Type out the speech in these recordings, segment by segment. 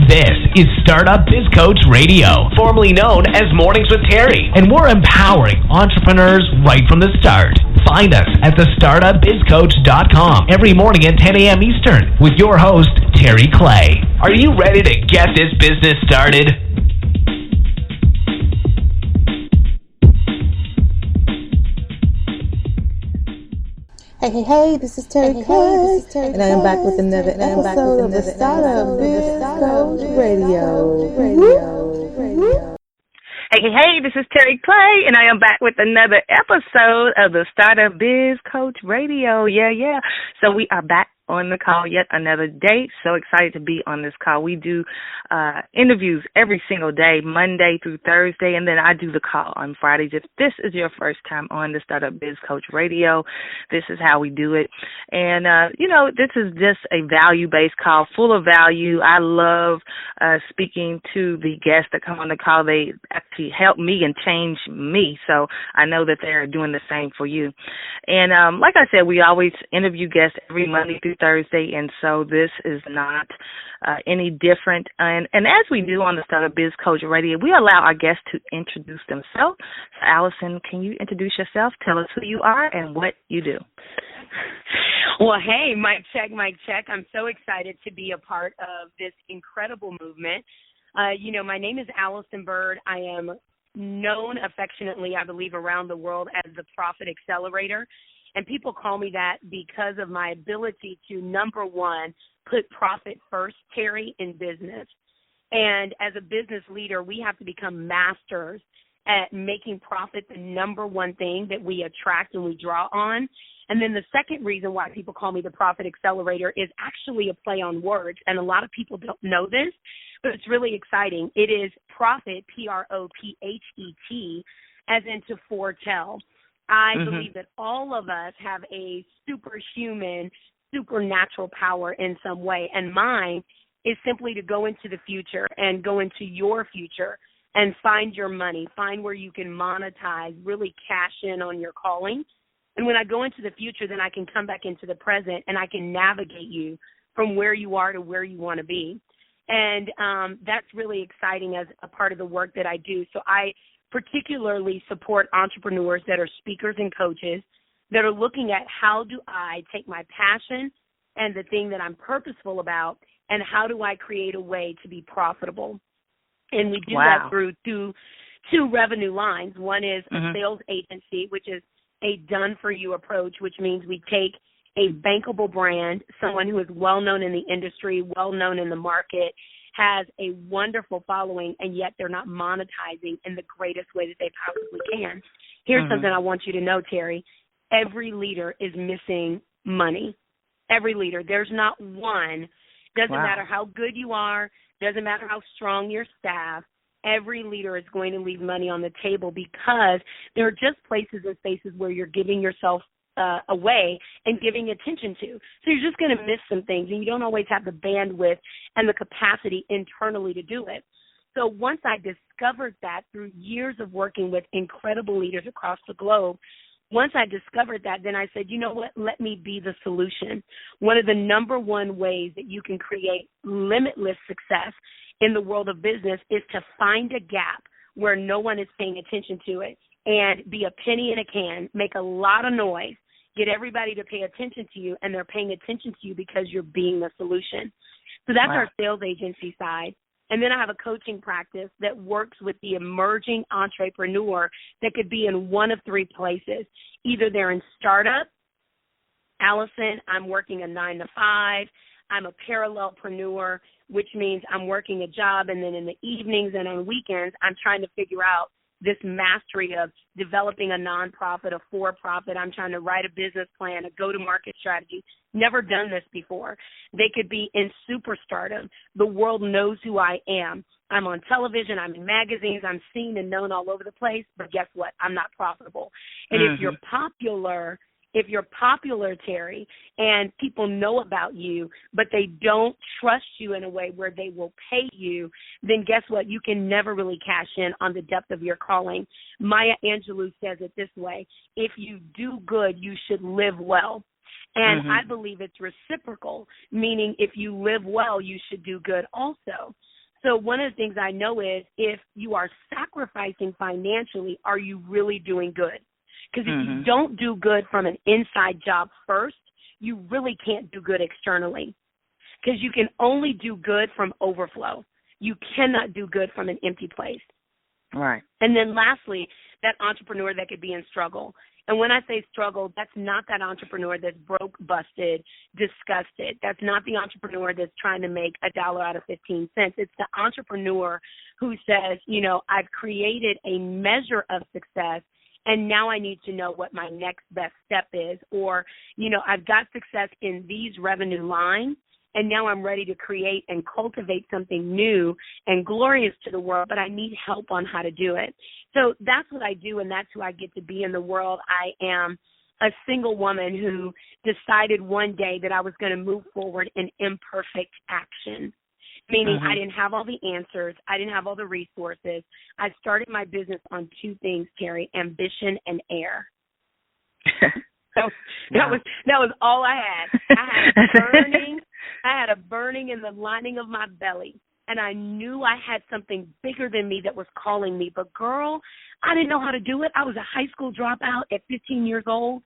This is Startup Biz Coach Radio, formerly known as Mornings with Terry, and we're empowering entrepreneurs right from the start. Find us at thestartupbizcoach.com every morning at 10 a.m. Eastern with your host, Terry Clay. Are you ready to get this business started? Hey, this is Terry Clay, and I am back with another episode of the Startup Biz Coach Radio. Hey, this is Terry Clay, and I am back with another episode of the Startup Biz Coach Radio. Yeah. So we are back on the call yet another day. So excited to be on this call. We do interviews every single day, Monday through Thursday, and then I do the call on Fridays. If this is your first time on the Startup Biz Coach Radio, this is how we do it. And, this is just a value-based call, full of value. I love speaking to the guests that come on the call. They actually help me and change me. So I know that they're doing the same for you. And like I said, we always interview guests every Monday through Thursday, and so this is not any different. And as we do on the Startup Biz Coach Radio, we allow our guests to introduce themselves. So, Allyson, can you introduce yourself? Tell us who you are and what you do. Well, hey, mic check. I'm so excited to be a part of this incredible movement. My name is Allyson Byrd. I am known affectionately, I believe, around the world as the Profit Accelerator. And people call me that because of my ability to, number one, put profit first, Terry, in business. And as a business leader, we have to become masters at making profit the number one thing that we attract and we draw on. And then the second reason why people call me the Profit Accelerator is actually a play on words. And a lot of people don't know this, but it's really exciting. It is profit, P-R-O-P-H-E-T, as in to foretell. I believe that all of us have a superhuman, supernatural power in some way, and mine is simply to go into the future and go into your future and find your money, find where you can monetize, really cash in on your calling. And when I go into the future, then I can come back into the present and I can navigate you from where you are to where you want to be. And that's really exciting as a part of the work that I do. So I particularly support entrepreneurs that are speakers and coaches that are looking at how do I take my passion and the thing that I'm purposeful about, and how do I create a way to be profitable. And we do that through two revenue lines. One is a sales agency, which is a done-for-you approach, which means we take a bankable brand, someone who is well-known in the industry, well-known in the market, has a wonderful following, and yet they're not monetizing in the greatest way that they possibly can. Here's something I want you to know, Terry. Every leader is missing money. Every leader. There's not one. Doesn't matter how good you are. Doesn't matter how strong your staff. Every leader is going to leave money on the table because there are just places and spaces where you're giving yourself away and giving attention to. So you're just going to miss some things, and you don't always have the bandwidth and the capacity internally to do it. So once I discovered that through years of working with incredible leaders across the globe, once I discovered that, then I said, you know what, let me be the solution. One of the number one ways that you can create limitless success in the world of business is to find a gap where no one is paying attention to it and be a penny in a can, make a lot of noise, get everybody to pay attention to you, and they're paying attention to you because you're being the solution. So that's our sales agency side. And then I have a coaching practice that works with the emerging entrepreneur that could be in one of three places. Either they're in startup, Allyson, I'm working a 9-to-5, I'm a parallelpreneur, which means I'm working a job, and then in the evenings and on weekends, I'm trying to figure out this mastery of developing a nonprofit, a for-profit. I'm trying to write a business plan, a go-to-market strategy. Never done this before. They could be in super stardom. The world knows who I am. I'm on television. I'm in magazines. I'm seen and known all over the place. But guess what? I'm not profitable. And if you're popular, Terry, and people know about you, but they don't trust you in a way where they will pay you, then guess what? You can never really cash in on the depth of your calling. Maya Angelou says it this way: if you do good, you should live well. And I believe it's reciprocal, meaning if you live well, you should do good also. So one of the things I know is if you are sacrificing financially, are you really doing good? Because if you don't do good from an inside job first, you really can't do good externally. Because you can only do good from overflow. You cannot do good from an empty place. Right. And then lastly, that entrepreneur that could be in struggle. And when I say struggle, that's not that entrepreneur that's broke, busted, disgusted. That's not the entrepreneur that's trying to make $1 out of 15 cents. It's the entrepreneur who says, you know, I've created a measure of success, and now I need to know what my next best step is. Or, you know, I've got success in these revenue lines, and now I'm ready to create and cultivate something new and glorious to the world, but I need help on how to do it. So that's what I do, and that's who I get to be in the world. I am a single woman who decided one day that I was going to move forward in imperfect action, meaning I didn't have all the answers. I didn't have all the resources. I started my business on two things, Terry, ambition and air. That was all I had. I had a burning in the lining of my belly, and I knew I had something bigger than me that was calling me. But, girl, I didn't know how to do it. I was a high school dropout at 15 years old.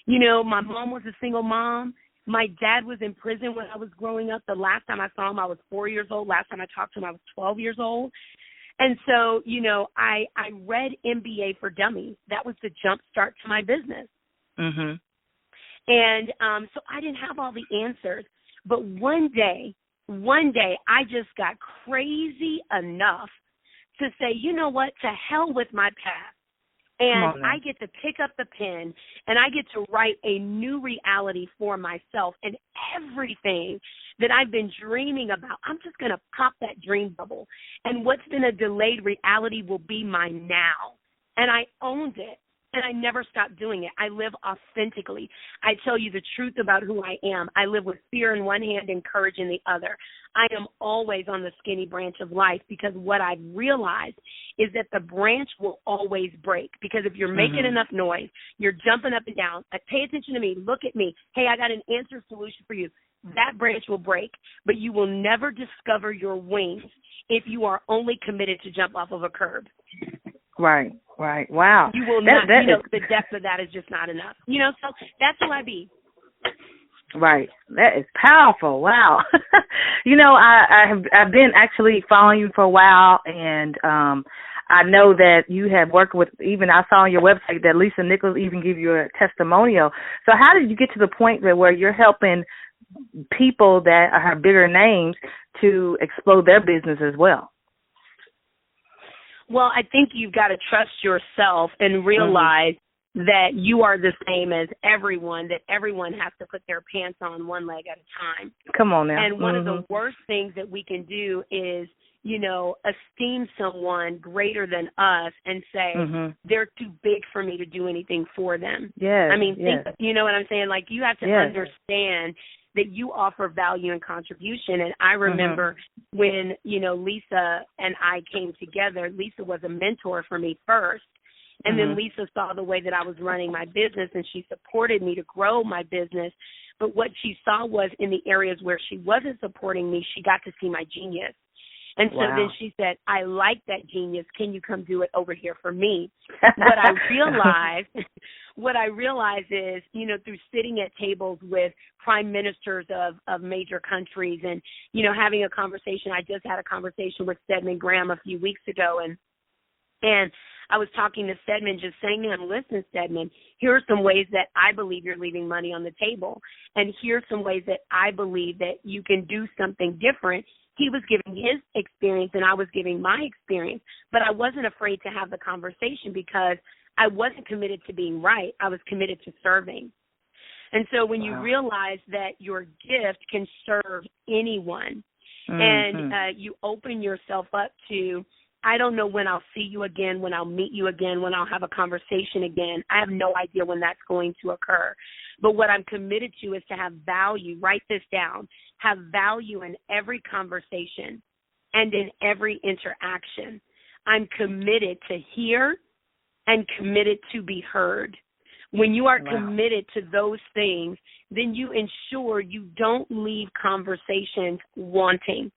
You know, my mom was a single mom. My dad was in prison when I was growing up. The last time I saw him, I was 4 years old. Last time I talked to him, I was 12 years old. And so, you know, I read MBA for Dummies. That was the jump start to my business. And so I didn't have all the answers. But one day, I just got crazy enough to say, you know what, to hell with my past. And I get to pick up the pen, and I get to write a new reality for myself. And everything that I've been dreaming about, I'm just going to pop that dream bubble. And what's been a delayed reality will be mine now. And I owned it. And I never stopped doing it. I live authentically. I tell you the truth about who I am. I live with fear in one hand and courage in the other. I am always on the skinny branch of life because what I've realized is that the branch will always break. Because if you're making enough noise, you're jumping up and down, pay attention to me, look at me, hey, I got an answer solution for you, that branch will break. But you will never discover your wings if you are only committed to jump off of a curb. Right. Wow. You will not, the depth of that is just not enough. You know, so that's who I be. Right. That is powerful. Wow. You know, I've been actually following you for a while, and I know that you have worked with, even I saw on your website that Lisa Nichols even gave you a testimonial. So how did you get to the point where you're helping people that have bigger names to explode their business as well? Well, I think you've got to trust yourself and realize that you are the same as everyone, that everyone has to put their pants on one leg at a time. Come on now. And one of the worst things that we can do is, you know, esteem someone greater than us and say, they're too big for me to do anything for them. Yes. I mean, you know what I'm saying? Like, you have to understand that you offer value and contribution. And I remember when, you know, Lisa and I came together, Lisa was a mentor for me first. And then Lisa saw the way that I was running my business, and she supported me to grow my business. But what she saw was in the areas where she wasn't supporting me, she got to see my genius. And so then she said, I like that genius. Can you come do it over here for me? What I realized is, you know, through sitting at tables with prime ministers of major countries and, you know, having a conversation. I just had a conversation with Stedman Graham a few weeks ago, and I was talking to Stedman, just saying to him, listen, Stedman, here are some ways that I believe you're leaving money on the table. And here's some ways that I believe that you can do something different. He was giving his experience and I was giving my experience, but I wasn't afraid to have the conversation because I wasn't committed to being right. I was committed to serving. And so when you realize that your gift can serve anyone and you open yourself up to, I don't know when I'll see you again, when I'll meet you again, when I'll have a conversation again. I have no idea when that's going to occur. But what I'm committed to is to have value. Write this down. Have value in every conversation and in every interaction. I'm committed to hear and committed to be heard. When you are committed to those things, then you ensure you don't leave conversations wanting.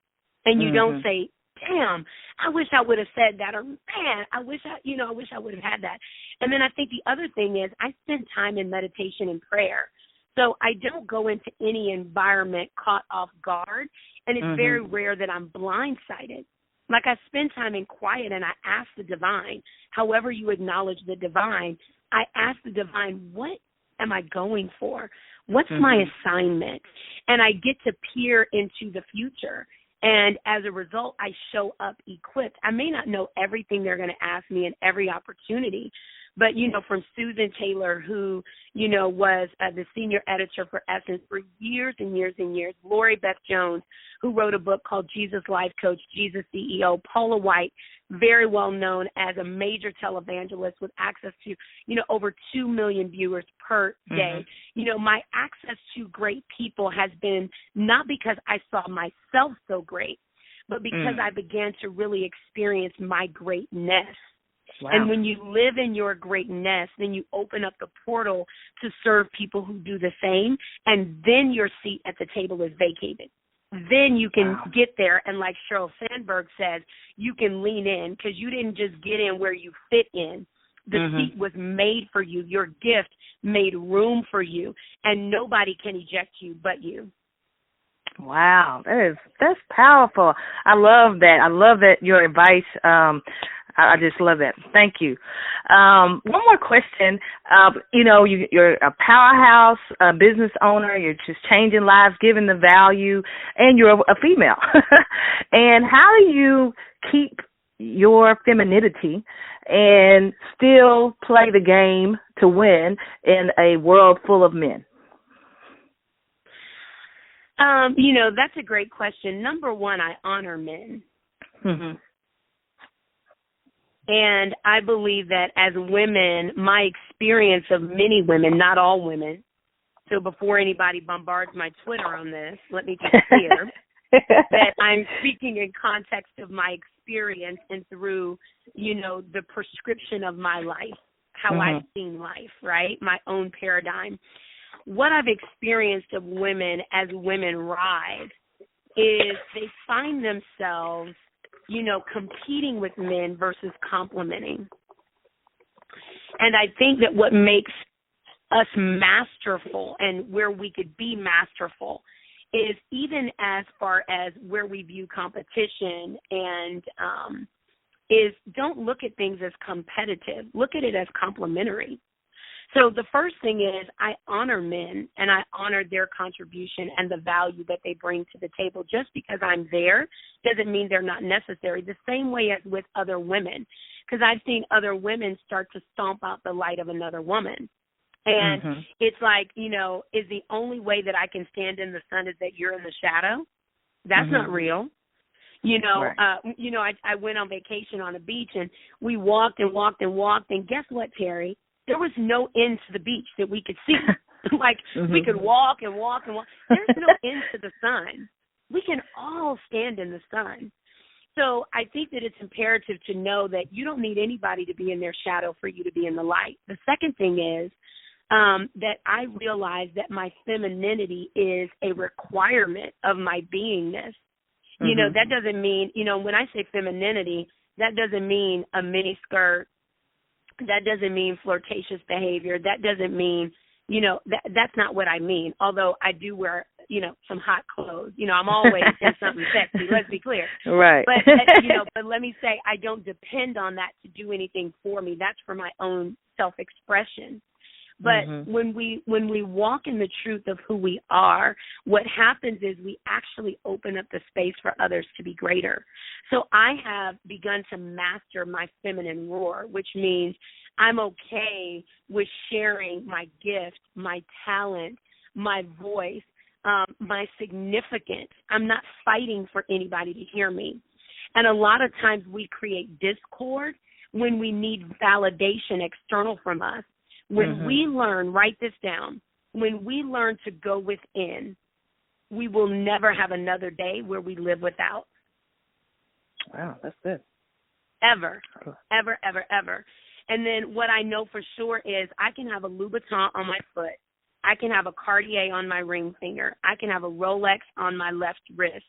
And you don't say, damn, I wish I would have said that, or man, I wish I would have had that. And then I think the other thing is I spend time in meditation and prayer. So I don't go into any environment caught off guard, and it's very rare that I'm blindsided. Like I spend time in quiet and I ask the divine, however you acknowledge the divine, I ask the divine, what am I going for? What's my assignment? And I get to peer into the future. And as a result, I show up equipped. I may not know everything they're going to ask me in every opportunity, but, from Susan Taylor, who, was the senior editor for Essence for years and years and years, Lori Beth Jones, who wrote a book called Jesus Life Coach, Jesus CEO, Paula White, very well known as a major televangelist with access to, over 2 million viewers per day. My access to great people has been not because I saw myself so great, but because I began to really experience my greatness. Wow. And when you live in your greatness, then you open up the portal to serve people who do the same, and then your seat at the table is vacated. Then you can get there, and like Sheryl Sandberg says, you can lean in because you didn't just get in where you fit in. The seat was made for you. Your gift made room for you, and nobody can eject you but you. Wow, that's powerful. I love that. I love that your advice. I just love that. Thank you. One more question. You're a powerhouse business owner. You're just changing lives, giving the value, and you're a female. And how do you keep your femininity and still play the game to win in a world full of men? That's a great question. Number one, I honor men. And I believe that as women, my experience of many women, not all women, so before anybody bombards my Twitter on this, let me be clear that I'm speaking in context of my experience and through, the prescription of my life, how I've seen life, right? My own paradigm. What I've experienced of women as women rise is they find themselves competing with men versus complementing. And I think that what makes us masterful and where we could be masterful is even as far as where we view competition and is don't look at things as competitive. Look at it as complementary. So the first thing is I honor men and I honor their contribution and the value that they bring to the table. Just because I'm there doesn't mean they're not necessary. The same way as with other women, because I've seen other women start to stomp out the light of another woman. And it's like, is the only way that I can stand in the sun is that you're in the shadow? That's not real. I went on vacation on a beach and we walked and walked and walked. And guess what, Terry? There was no end to the beach that we could see. We could walk and walk and walk. There's no end to the sun. We can all stand in the sun. So I think that it's imperative to know that you don't need anybody to be in their shadow for you to be in the light. The second thing is that I realize that my femininity is a requirement of my beingness. That doesn't mean, when I say femininity, that doesn't mean a mini skirt. That doesn't mean flirtatious behavior. That doesn't mean, that's not what I mean. Although I do wear, some hot clothes. I'm always in something sexy. Let's be clear. Right. But let me say I don't depend on that to do anything for me. That's for my own self-expression. But when we walk in the truth of who we are, what happens is we actually open up the space for others to be greater. So I have begun to master my feminine roar, which means I'm okay with sharing my gift, my talent, my voice, my significance. I'm not fighting for anybody to hear me. And a lot of times we create discord when we need validation external from us. When we learn, write this down, when we learn to go within, we will never have another day where we live without. Wow, that's good. Ever, ever, ever, ever. And then what I know for sure is I can have a Louboutin on my foot. I can have a Cartier on my ring finger. I can have a Rolex on my left wrist.